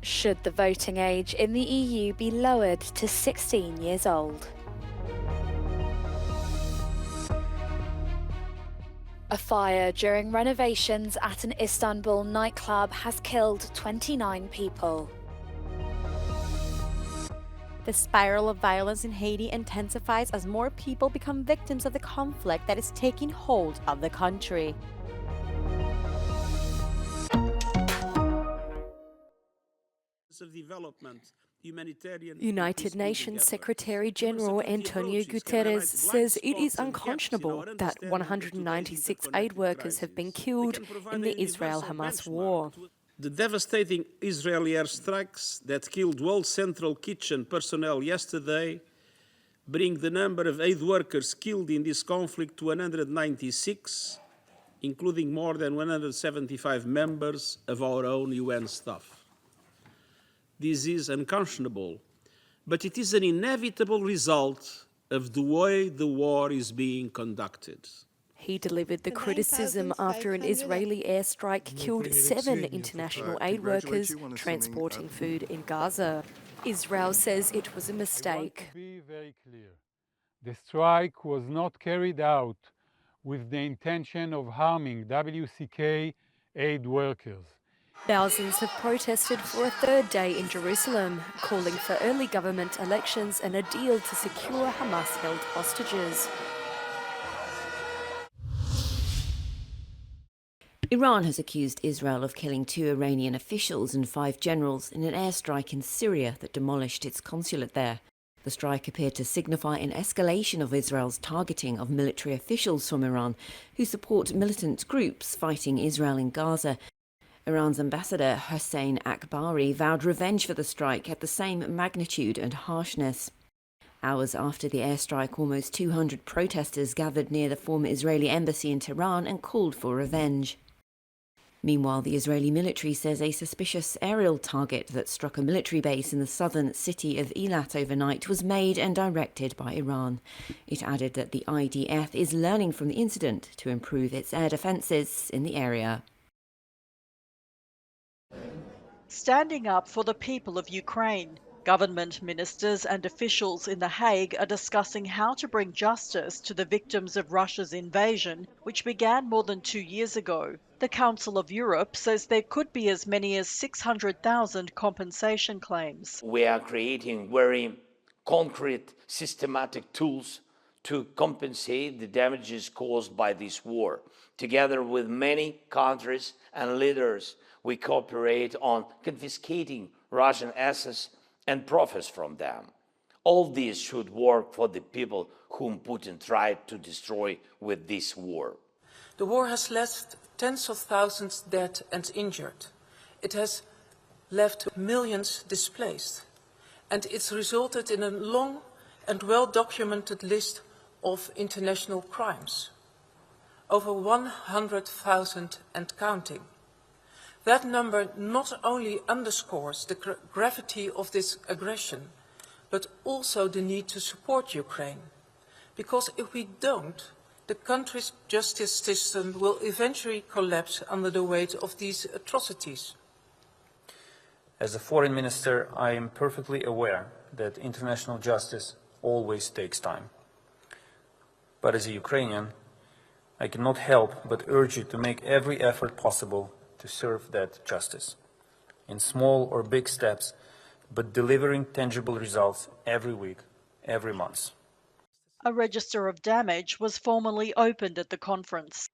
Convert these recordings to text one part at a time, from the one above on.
Should the voting age in the EU be lowered to 16 years old? A fire during renovations at an Istanbul nightclub has killed 29 people. The spiral of violence in Haiti intensifies as more people become victims of the conflict that is taking hold of the country. United Nations Secretary-General Antonio Gutteres says it is unconscionable that 196 aid workers have been killed in the Israel-Hamas war. The devastating Israeli airstrikes that killed World Central Kitchen personnel yesterday bring the number of aid workers killed in this conflict to 196, including more than 175 members of our own UN staff. This is unconscionable, but it is an inevitable result of the way the war is being conducted. He delivered the criticism after an Israeli airstrike killed 7 international aid workers transporting food in Gaza. Israel says it was a mistake. I want to be very clear. The strike was not carried out with the intention of harming WCK aid workers. Thousands have protested for a third day in Jerusalem, calling for early government elections and a deal to secure Hamas-held hostages. Iran has accused Israel of killing 2 Iranian officials and 5 generals in an airstrike in Syria that demolished its consulate there. The strike appeared to signify an escalation of Israel's targeting of military officials from Iran who support militant groups fighting Israel in Gaza. Iran's ambassador Hossein Akbari vowed revenge for the strike at the same magnitude and harshness. Hours after the airstrike, almost 200 protesters gathered near the former Israeli embassy in Tehran and called for revenge. Meanwhile, the Israeli military says a suspicious aerial target that struck a military base in the southern city of Eilat overnight was made and directed by Iran. It added that the IDF is learning from the incident to improve its air defences in the area. Standing up for the people of Ukraine. Government ministers and officials in The Hague are discussing how to bring justice to the victims of Russia's invasion, which began more than 2 years ago. The Council of Europe says there could be as many as 600,000 compensation claims. We are creating very concrete, systematic tools to compensate the damages caused by this war. Together with many countries and leaders, we cooperate on confiscating Russian assets and profits from them. All this should work for the people whom Putin tried to destroy with this war. The war has left tens of thousands dead and injured. It has left millions displaced. And it's resulted in a long and well-documented list of international crimes. Over 100,000 and counting. That number not only underscores the gravity of this aggression, but also the need to support Ukraine. Because if we don't, the country's justice system will eventually collapse under the weight of these atrocities. As a foreign minister, I am perfectly aware that international justice always takes time. But as a Ukrainian, I cannot help but urge you to make every effort possible to serve that justice, in small or big steps, but delivering tangible results every week, every month. A register of damage was formally opened at the conference.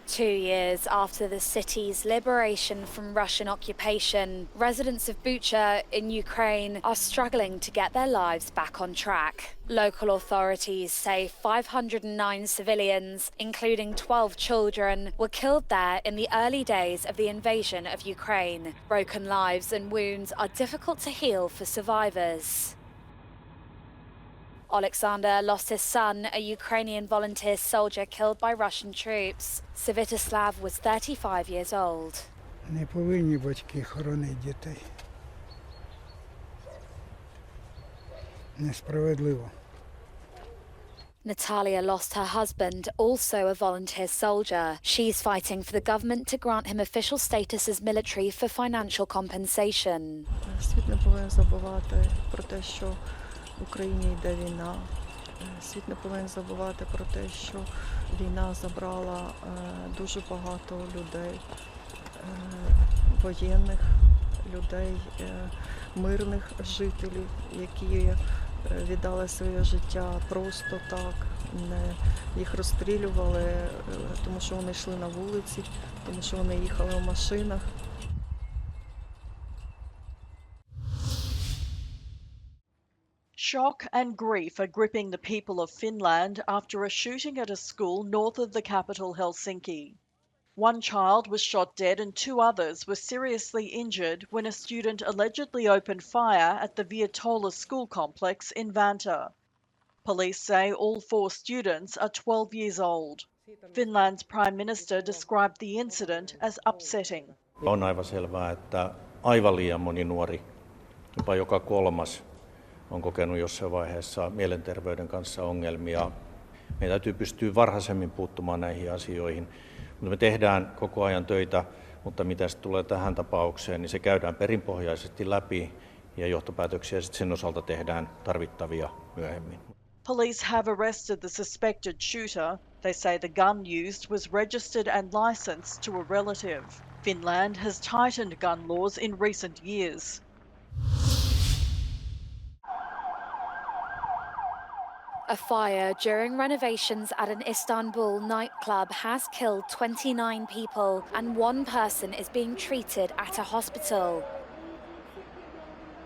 2 years after the city's liberation from Russian occupation, residents of Bucha in Ukraine are struggling to get their lives back on track. Local authorities say 509 civilians, including 12 children, were killed there in the early days of the invasion of Ukraine. Broken lives and wounds are difficult to heal for survivors. Alexander lost his son, a Ukrainian volunteer soldier killed by Russian troops. Svetoslav was 35 years old. Не повинні батьки хоронити дітей. Несправедливо. Natalia lost her husband, also a volunteer soldier. She's fighting for the government to grant him official status as military for financial compensation. Світ не повинен забувати про те, що в Україні йде війна. Світ не повинен забувати про те, що війна забрала дуже багато людей, воєнних людей, мирних жителів, які віддали своє життя просто так, не їх розстрілювали, тому що вони йшли на вулиці, тому що вони їхали в машинах. Shock and grief are gripping the people of Finland after a shooting at a school north of the capital Helsinki. One child was shot dead and two others were seriously injured when a student allegedly opened fire at the Vietola school complex in Vantaa. Police say all four students are 12 years old. Finland's Prime Minister described the incident as upsetting. On aivan selvää, että aivan liian moni nuori, jopa joka kolmas, on kokenut jossain vaiheessa mielenterveyden kanssa ongelmia. Meidän täytyy pystyä varhaisemmin puuttumaan näihin asioihin. Mutta me tehdään koko ajan töitä, mutta mitä se tulee tähän tapaukseen, niin se käydään perinpohjaisesti läpi ja johtopäätöksiä sitten sen osalta tehdään tarvittavia myöhemmin. Police have arrested the suspected shooter. They say the gun used was registered and licensed to a relative. Finland has tightened gun laws in recent years. A fire during renovations at an Istanbul nightclub has killed 29 people and one person is being treated at a hospital.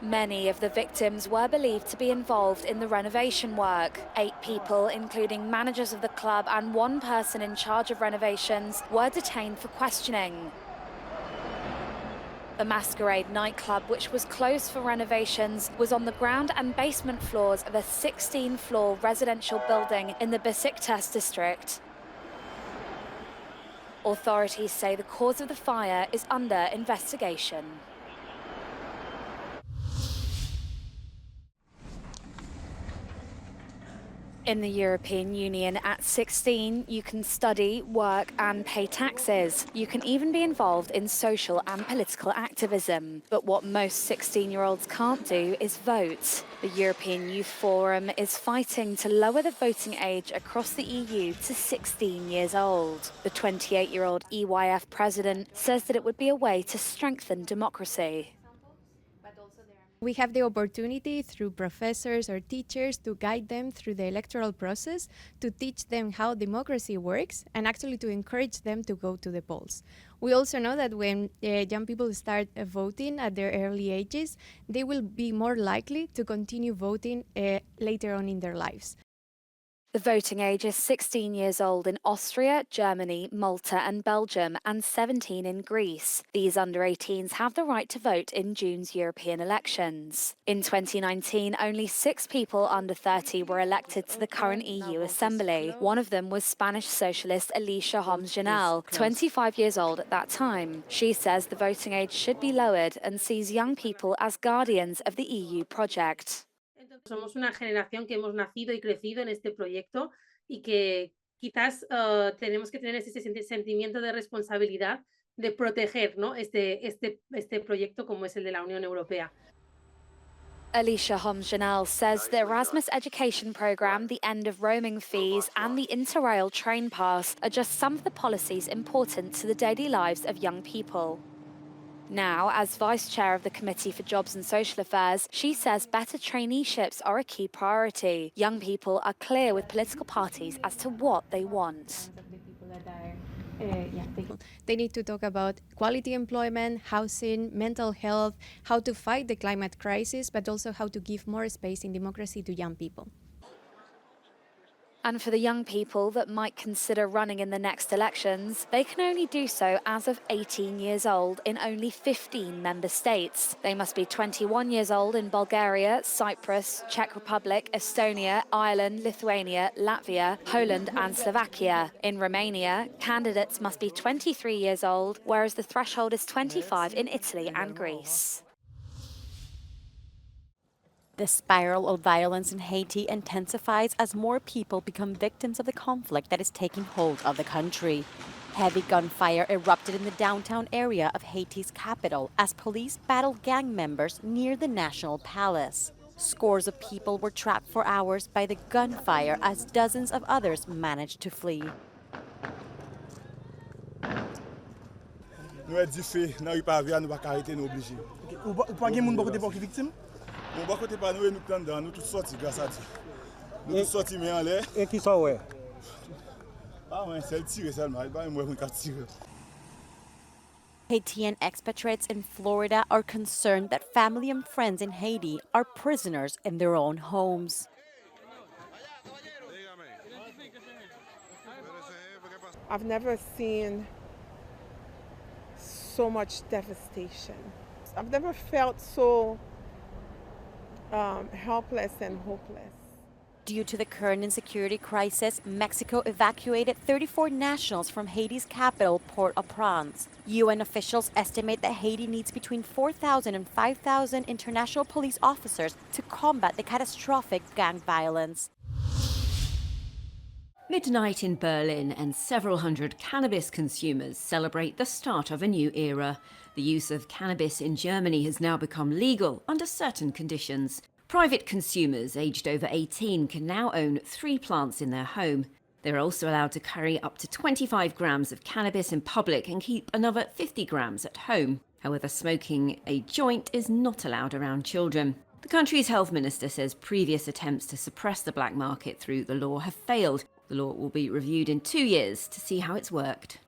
Many of the victims were believed to be involved in the renovation work. 8 people, including managers of the club and one person in charge of renovations, were detained for questioning. The Masquerade nightclub, which was closed for renovations, was on the ground and basement floors of a 16-floor residential building in the Besiktas district. Authorities say the cause of the fire is under investigation. In the European Union, at 16, you can study, work and pay taxes. You can even be involved in social and political activism. But what most 16-year-olds can't do is vote. The European Youth Forum is fighting to lower the voting age across the EU to 16 years old. The 28-year-old EYF president says that it would be a way to strengthen democracy. We have the opportunity through professors or teachers to guide them through the electoral process, to teach them how democracy works, and actually to encourage them to go to the polls. We also know that when young people start voting at their early ages, they will be more likely to continue voting later on in their lives. The voting age is 16 years old in Austria, Germany, Malta and Belgium, and 17 in Greece. These under-18s have the right to vote in June's European elections. In 2019, only 6 people under 30 were elected to the current EU Assembly. One of them was Spanish socialist Alicia Homs-Janel, 25 years old at that time. She says the voting age should be lowered and sees young people as guardians of the EU project. Somos una generación que hemos nacido y crecido en este proyecto y que quizás tenemos que tener ese sentimiento de responsabilidad de proteger, ¿no? este proyecto como es el de la Unión Europea. Alicia Homs-Janel says the Erasmus education programme, the end of roaming fees and the Interrail train pass are just some of the policies important to the daily lives of young people. Now, as Vice Chair of the Committee for Jobs and Social Affairs, she says better traineeships are a key priority. Young people are clear with political parties as to what they want. They need to talk about quality employment, housing, mental health, how to fight the climate crisis, but also how to give more space in democracy to young people. And for the young people that might consider running in the next elections, they can only do so as of 18 years old in only 15 member states. They must be 21 years old in Bulgaria, Cyprus, Czech Republic, Estonia, Ireland, Lithuania, Latvia, Poland and Slovakia. In Romania, candidates must be 23 years old, whereas the threshold is 25 in Italy and Greece. The spiral of violence in Haiti intensifies as more people become victims of the conflict that is taking hold of the country. Heavy gunfire erupted in the downtown area of Haiti's capital as police battled gang members near the National Palace. Scores of people were trapped for hours by the gunfire as dozens of others managed to flee. Nous avons dit fait dans rue Pavia nous pas arrêter nous obligés. Ou pas gen moun côté pour victime? Bon côté pas nous prendre dans nous tous sortis grâce à Dieu. Nous tous sortis mais en l'air. Et qui ça ouais? Ah ouais, c'est tirer seulement, pas moi qui tirer. Haitian expatriates in Florida are concerned that family and friends in Haiti are prisoners in their own homes. I've never seen so much devastation. I've never felt so helpless and hopeless. Due to the current insecurity crisis, Mexico evacuated 34 nationals from Haiti's capital, Port-au-Prince. UN officials estimate that Haiti needs between 4,000 and 5,000 international police officers to combat the catastrophic gang violence. Midnight in Berlin and several hundred cannabis consumers celebrate the start of a new era. The use of cannabis in Germany has now become legal under certain conditions. Private consumers aged over 18 can now own 3 plants in their home. They're also allowed to carry up to 25 grams of cannabis in public and keep another 50 grams at home. However, smoking a joint is not allowed around children. The country's health minister says previous attempts to suppress the black market through the law have failed. The law will be reviewed in 2 years to see how it's worked.